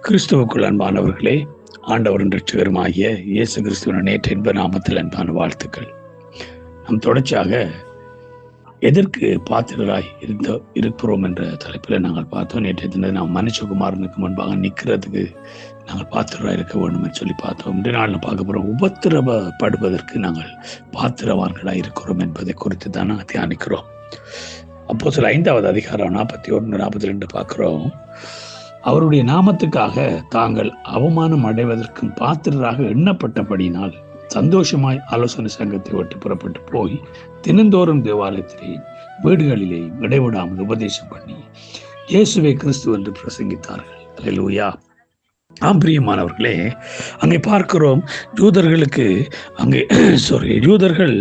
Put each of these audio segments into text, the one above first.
கிறிஸ்துவுக்குள் அன்பானவர்களே, ஆண்டவரின் இரட்சகருமாகிய இயேசு கிறிஸ்துவின் நேற்று இன்ப நாமத்தில் அன்பான வாழ்த்துக்கள். நாம் தொடர்ச்சியாக எதற்கு பாத்திரராய் இருக்கிறோம் என்ற தலைப்பில் நாங்கள் பார்த்தோம். நேற்றைய தினம் நாம் மனுஷகுமாரனுக்கு முன்பாக நிற்கிறதுக்கு நாங்கள் பாத்திரராய் இருக்க வேண்டும் என்று சொல்லி பார்த்தோம். இன்றைய நாளில் பார்க்க போகிறோம், உபத்திரவப்படுவதற்கு நாங்கள் பாத்திரவான்களாய் இருக்கிறோம் என்பதை குறித்து தான் நாங்கள் தியானிக்கிறோம். அப்போஸ்தலர் 5வது அதிகாரம் 41-42 பார்க்கிறோம். அவருடைய நாமத்துக்காக தாங்கள் அவமானம் அடைவதற்கும் பாத்திரராக எண்ணப்பட்டபடியினால் சந்தோஷமாய் ஆலோசனை சங்கத்தை விட்டு புறப்பட்டு போய் தினந்தோறும் தேவாலயத்திலே வீடுகளிலே இடைவிடாமல் உபதேசம் பண்ணி இயேசுவை கிறிஸ்து என்று பிரசங்கித்தார்கள். அல்லேலூயா. பிரியமானவர்களே, அங்கே பார்க்கிறோம், யூதர்கள்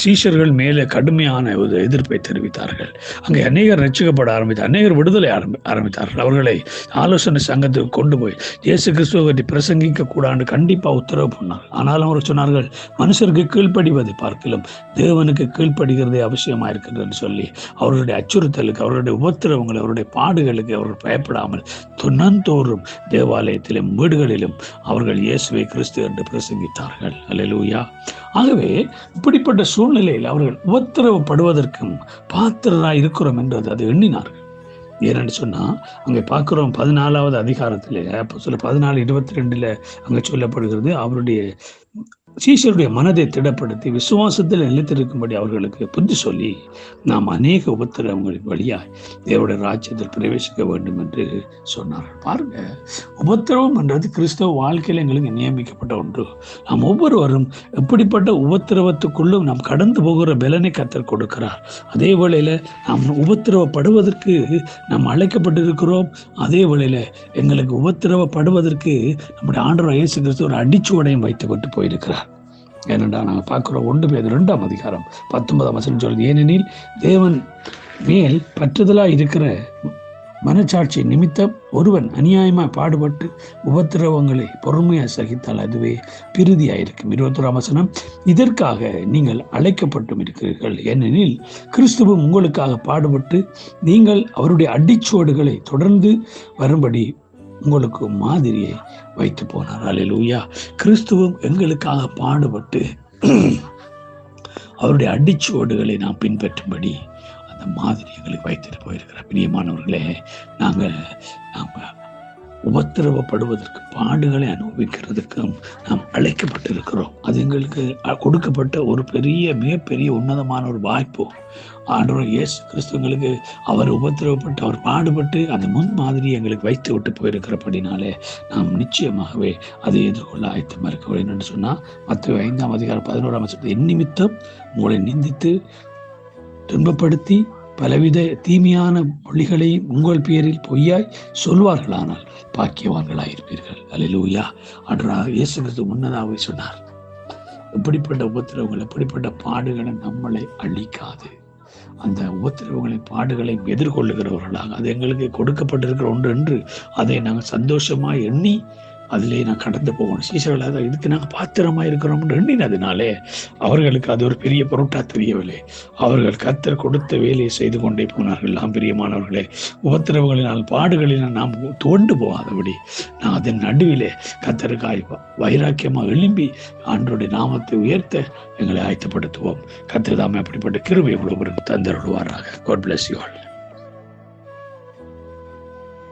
சீஷர்கள் மேலே கடுமையான எதிர்ப்பை தெரிவித்தார்கள். அங்கே அநேகர் ரட்சிக்கப்பட அநேகர் விடுதலை ஆரம்பித்தார்கள். அவர்களை ஆலோசனை சங்கத்துக்கு கொண்டு போய் இயேசு கிறிஸ்துவை பற்றி பிரசங்கிக்க கூடாது கண்டிப்பாக உத்தரவு பண்ணார்கள். ஆனாலும் அவர் சொன்னார்கள், மனுஷருக்கு கீழ்ப்படிவதை பார்க்கலாம் தேவனுக்கு கீழ்ப்படுகிறதே அவசியமாக இருக்கிறது என்று சொல்லி அவர்களுடைய அச்சுறுத்தலுக்கு, அவருடைய உபத்திரவங்கள், அவருடைய பாடுகளுக்கு அவர்கள் பயப்படாமல் தினந்தோறும் தேவாலயத்திலும் வீடுகளிலும் அவர்கள் இயேசுவை கிறிஸ்து என்று பிரசங்கித்தார்கள். அல்லேலூயா. ஆகவே இப்படிப்பட்ட சூழ்நிலையில் அவர்கள் உபத்திரவப்படுவதற்கும் பாத்திரராய் இருக்கிறோம் என்றது அதை எண்ணினார்கள். ஏனென்று சொன்னா, அங்கே பார்க்கிறோம் 14வது அதிகாரத்திலே அப்போஸ்தலர் 14:22 அங்கே சொல்லப்படுகிறது, அவருடைய சீஷருடைய மனதை திடப்படுத்தி விசுவாசத்தில் நிலைத்திருக்கும்படி அவர்களுக்கு புத்தி சொல்லி நாம் அநேக உபத்திரவங்களின் வழியாய் தேவனுடைய ராஜ்யத்தில் பிரவேசிக்க வேண்டும் என்று சொன்னார்கள். பாருங்க, உபத்திரவம் என்றது கிறிஸ்தவ வாழ்க்கையில் எங்களுக்கு நியமிக்கப்பட்ட ஒன்று. நாம் ஒவ்வொருவரும் எப்படிப்பட்ட உபத்திரவத்துக்குள்ளும் நாம் கடந்து போகிற பலனை கர்த்தர் கொடுக்கிறார். அதே வேளையில நாம் உபத்திரவப்படுவதற்கு நாம் அழைக்கப்பட்டிருக்கிறோம். அதே வேளையில எங்களுக்கு உபத்திரவப்படுவதற்கு நம்முடைய ஆண்டவர் இயேசு கிறிஸ்து ஒரு அடிச்சுவடையும் வைத்துவிட்டு போயிருக்கிறார். ஏனென்றா நாங்கள் பார்க்கிறோம் 1 பேதுரு 2ஆம் அதிகாரம் 19ஆம் வசனம் சொல்லுது, ஏனெனில் தேவன் மேல் பற்றுதலாய் இருக்கிற மனச்சாட்சி நிமித்தம் ஒருவன் அநியாயமாய் பாடுபட்டு உபத்திரவங்களை பொறுமையாக சகித்தால் அதுவே பிரிதியாயிருக்கும். 21ஆம் வசனம், இதற்காக நீங்கள் அழைக்கப்பட்டும் இருக்கிறீர்கள், ஏனெனில் கிறிஸ்துவும் உங்களுக்காக பாடுபட்டு நீங்கள் அவருடைய அடிச்சுவடுகளை தொடர்ந்து வரும்படி உங்களுக்கு மாதிரியை வைத்து போனார். அல்லேலூயா. கிறிஸ்துவும் எங்களுக்காக பாடுபட்டு அவருடைய அடிச்சுவடுகளை நாம் பின்பற்றும்படி அந்த மாதிரி எங்களுக்கு வைத்துட்டு போயிருக்கிறார். பிரியமானவர்களே, நாங்கள் உபத்திரவப்படுவதற்கு, பாடுகளை அனுபவிக்கிறதுக்கும் நாம் அழைக்கப்பட்டிருக்கிறோம். அது எங்களுக்கு கொடுக்கப்பட்ட ஒரு மிகப்பெரிய உன்னதமான ஒரு வாய்ப்பு. ஆண்டவர் இயேசு கிறிஸ்துவங்களுக்கு அவர் உபத்திரவப்பட்டு அவர் பாடுபட்டு அந்த முன் மாதிரி எங்களுக்கு வைத்து விட்டு போயிருக்கிறபடினாலே நாம் நிச்சயமாகவே அதை எதிர்கொள்ள ஆயத்தமாக இருக்க வேண்டும் என்று சொன்னால், மத்தேயு 5ஆம் அதிகாரம் 11ஆம் வசனத்தில், என் நிமித்தம் உங்களை நிந்தித்து துன்பப்படுத்தி பலவித தீமையான மொழிகளை உங்கள் பேரில் பொய்யாய் சொல்வார்களானால் பாக்கியவான்களாயிருப்பீர்கள். அல்லேலூயா. ஆண்டவராகிய இயேசு கிறிஸ்து முன்னதாகவே சொன்னார், எப்படிப்பட்ட உபத்திரவங்கள், எப்படிப்பட்ட பாடுகளை நம்மளை அழிக்காது. அந்த உபத்திரவங்களை, பாடுகளை எதிர்கொள்ளுகிறவர்களாக அது எங்களுக்கு கொடுக்கப்பட்டிருக்கிற ஒன்று என்று அதை நாங்கள் சந்தோஷமாக எண்ணி அதிலே நான் கடந்து போகணும். சீசர்களாக இதுக்கு நாங்கள் பாத்திரமா இருக்கிறோம் என்று எண்ணினதுனாலே அவர்களுக்கு அது ஒரு பெரிய பொருட்டா தெரியவில்லை. அவர்கள் கர்த்தர் கொடுத்த வேலையை செய்து கொண்டே போனார்கள். பிரியமானவர்களே, உபத்திரவங்களினால், பாடுகளினால் நாம் தோண்டு போகாதபடி நான் அதன் நடுவிலே கர்த்தருக்காய் வைராக்கியமாக எழும்பி ஆண்டவருடைய நாமத்தை உயர்த்த எங்களை ஆயத்தப்படுத்துவோம். கர்த்தர் தாமே அப்படிப்பட்ட கிருபை எவ்வளவு தந்தருள்வாராக. God bless you all.